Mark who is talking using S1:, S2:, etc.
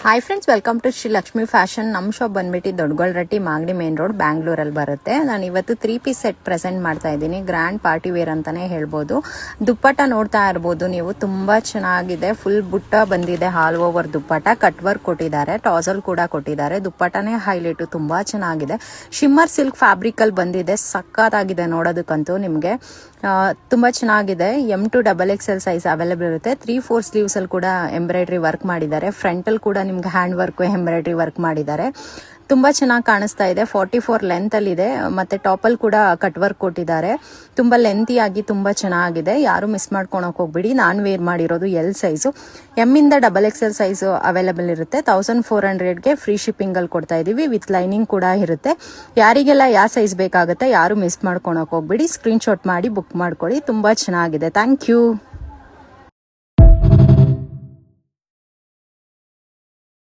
S1: Hi friends, welcome to Shri Lakshmi fashion. ನಮ್ಮ shop ಬಂದ್ಬಿಟ್ಟು ದೊಡ್ಡಗೊಳರಟ್ಟಿ ಮಾಗಡಿ ಮೇನ್ ರೋಡ್ ಬ್ಯಾಂಗ್ಳೂರಲ್ಲಿ ಬರುತ್ತೆ. ನಾನು ಇವತ್ತು 3 ಪೀಸ್ ಸೆಟ್ ಪ್ರೆಸೆಂಟ್ ಮಾಡ್ತಾ ಇದ್ದೀನಿ. ಗ್ರ್ಯಾಂಡ್ ಪಾರ್ಟಿ ವೇರ್ ಅಂತಾನೆ ಹೇಳ್ಬೋದು. ದುಪ್ಪಟ್ಟ ನೋಡ್ತಾ ಇರ್ಬೋದು ನೀವು, ತುಂಬಾ ಚೆನ್ನಾಗಿದೆ. ಫುಲ್ ಬುಟ್ಟ ಬಂದಿದೆ, ಆಲ್ ಓವರ್ ದುಪ್ಪಟ್ಟ. ಕಟ್ ವರ್ಕ್ ಕೊಟ್ಟಿದ್ದಾರೆ, ಟಾಸಲ್ ಕೂಡ ಕೊಟ್ಟಿದ್ದಾರೆ. ದುಪ್ಪಟ್ಟನೇ ಹೈಲೈಟ್, ತುಂಬಾ ಚೆನ್ನಾಗಿದೆ. ಶಿಮ್ಮರ್ ಸಿಲ್ಕ್ ಫ್ಯಾಬ್ರಿಕ್ ಅಲ್ಲಿ ಬಂದಿದೆ, ಸಕ್ಕತ್ತಾಗಿದೆ ನೋಡೋದಕ್ಕಂತೂ. ನಿಮಗೆ ತುಂಬಾ ಚೆನ್ನಾಗಿದೆ. M2XXL ಸೈಜ್ ಅವೈಲೇಬಲ್ ಇರುತ್ತೆ. 3/4 ಸ್ಲೀವ್ಸ್ ಅಲ್ಲಿ ಕೂಡ ಎಂಬ್ರಾಯ್ಡ್ರಿ ವರ್ಕ್ ಮಾಡಿದ್ದಾರೆ. ಫ್ರಂಟ್ ಅಲ್ಲಿ ಕೂಡ ನಿಮ್ಗೆ ಹ್ಯಾಂಡ್ ವರ್ಕ್, ಎಂಬ್ರಾಯ್ಡ್ರಿ ವರ್ಕ್ ಮಾಡಿದ್ದಾರೆ. ತುಂಬಾ ಚೆನ್ನಾಗಿ ಕಾಣಿಸ್ತಾ ಇದೆ. 44 ಲೆಂತ್ ಅಲ್ಲಿ ಇದೆ. ಮತ್ತೆ ಟಾಪ್ ಅಲ್ಲಿ ಕೂಡ ಕಟ್ ವರ್ಕ್ ಕೊಟ್ಟಿದ್ದಾರೆ. ತುಂಬಾ ಲೆಂತಿ ಆಗಿ ತುಂಬಾ ಚೆನ್ನಾಗಿದೆ. ಯಾರು ಮಿಸ್ ಮಾಡ್ಕೊಳಕ್ ಹೋಗ್ಬಿಡಿ. ನಾನು ವೇರ್ ಮಾಡಿರೋದು L ಸೈಜು. M ಇಂದ XXL ಸೈಜ್ ಅವೈಲೇಬಲ್ ಇರುತ್ತೆ. 1400ಗೆ ಫ್ರೀ ಶಿಪ್ಪಿಂಗ್ ಅಲ್ಲಿ ಕೊಡ್ತಾ ಇದೀವಿ. ವಿತ್ ಲೈನಿಂಗ್ ಕೂಡ ಇರುತ್ತೆ. ಯಾರಿಗೆಲ್ಲ ಯಾವ ಸೈಜ್ ಬೇಕಾಗುತ್ತೆ ಯಾರು ಮಿಸ್ ಮಾಡ್ಕೊಳಕ್ ಹೋಗ್ಬಿಡಿ. ಸ್ಕ್ರೀನ್ ಶಾಟ್ ಮಾಡಿ ಬುಕ್ ಮಾಡ್ಕೊಳ್ಳಿ. ತುಂಬಾ ಚೆನ್ನಾಗಿದೆ. Thank you.